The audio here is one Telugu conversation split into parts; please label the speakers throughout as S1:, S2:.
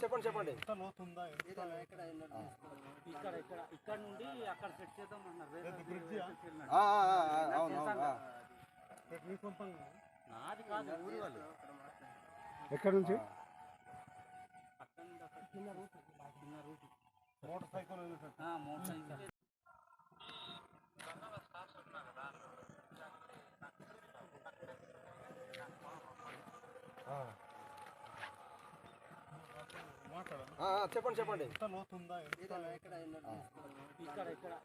S1: చెప్పండి చెప్పండి.
S2: ఇక్కడ నుండి అక్కడ సెట్ చేద్దాం నాది కాదు ఊరి వాళ్ళు.
S1: ఎక్కడి నుంచి?
S2: చిన్న రూట్ మోటార్ సైకిల్
S1: చెప్పండి చెప్పండి.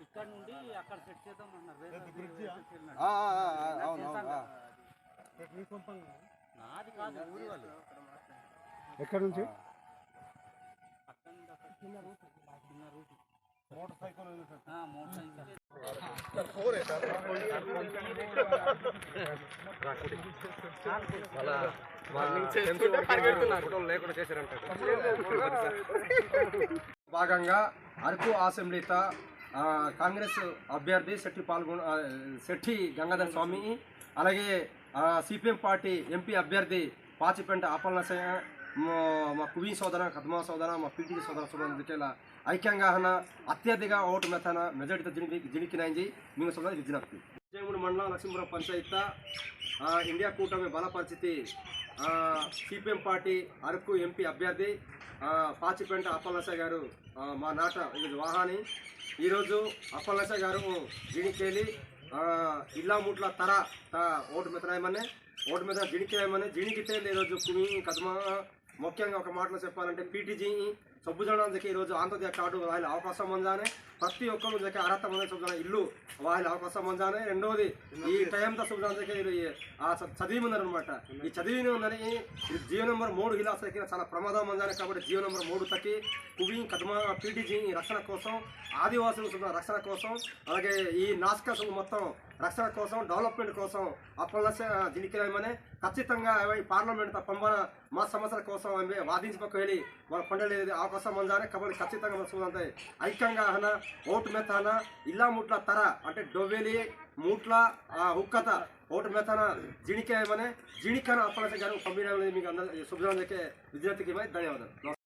S2: ఇక్కడ నుండి అక్కడ సెట్ చేద్దాం నాది కాదు ఊరి వాళ్ళు.
S1: ఎక్కడి నుంచి?
S2: చిన్న రూట్ మోటార్ సైకిల్
S1: భాగంగా అరకు అసెంబ్లీతో కాంగ్రెస్ అభ్యర్థి శెట్టి గంగాధర్ స్వామి, అలాగే సిపిఎం పార్టీ ఎంపీ అభ్యర్థి పాచిపెంట ఆపలనసయ్య, మా కువీ సోదర, కద్మా సోదర, మా పీటీకి సోదర దికేలా ఐక్యంగా అత్యధిక ఓటు మెజార్టీతో జిణికినాయి మేము సోదర విజ్ఞప్తి. విజయమూడి మండలం లక్ష్మీపురం పంచాయతీ ఇండియా కూటమి బలపరిచితి సిపిఎం పార్టీ అరకు ఎంపీ అభ్యర్థి పాచిపెంట అప్పలనసయ్య గారు మా నాట వాహాని. ఈరోజు అప్పలనసయ్య గారు జిణికేలి ఇల్లా ముట్ల తర ఓటు మెత్తనాయమని జిణికితే ఈరోజు కుమి కద్మా ముఖ్యంగా ఒక మాటలో చెప్పాలంటే పీటీజీ సబ్బుజనానికి ఈరోజు ఆంధ్రదేశ కార్డు వాళ్ళ అవకాశం మందానే, ప్రతి ఒక్కరు దగ్గర అర్హత మంది సబ్బుజన ఇల్లు వాళ్ళ అవకాశం మందానే. రెండవది ఈ టైంతో సబ్బుజనానికి చదివి ఉందనమాట. ఈ చదివిని ఉందని జియో నెంబర్ 3 హిలాసకి చాలా ప్రమాదం మందానే. కాబట్టి జియో నెంబర్ 3 తక్కి కువి కద్మా పీటీజీ రక్షణ కోసం, ఆదివాసుల రక్షణ కోసం, అలాగే ఈ నాస్కా మొత్తం రక్షణ కోసం, డెవలప్మెంట్ కోసం అప్పలనసయ్య జిణికినాయమని ఖచ్చితంగా పార్లమెంట్ పంపన మా సమస్యల కోసం వాదించకపోయి వెళ్ళి వాళ్ళ పండలేదు అవకాశం మందానే. కాబట్టి ఖచ్చితంగా మన ఐక్యంగా ఓటు మెత్తన ఇల్లా ముట్ల తర అంటే డొవ్వేలి ముట్ల ఉక్కత ఓటు మెత్తన జిణికేయమని జిణికన అప్పలనసయ్య గారు పంపిణీ మీకు అందరూ శుభ్రంగా విద్యార్థికి ధన్యవాదాలు.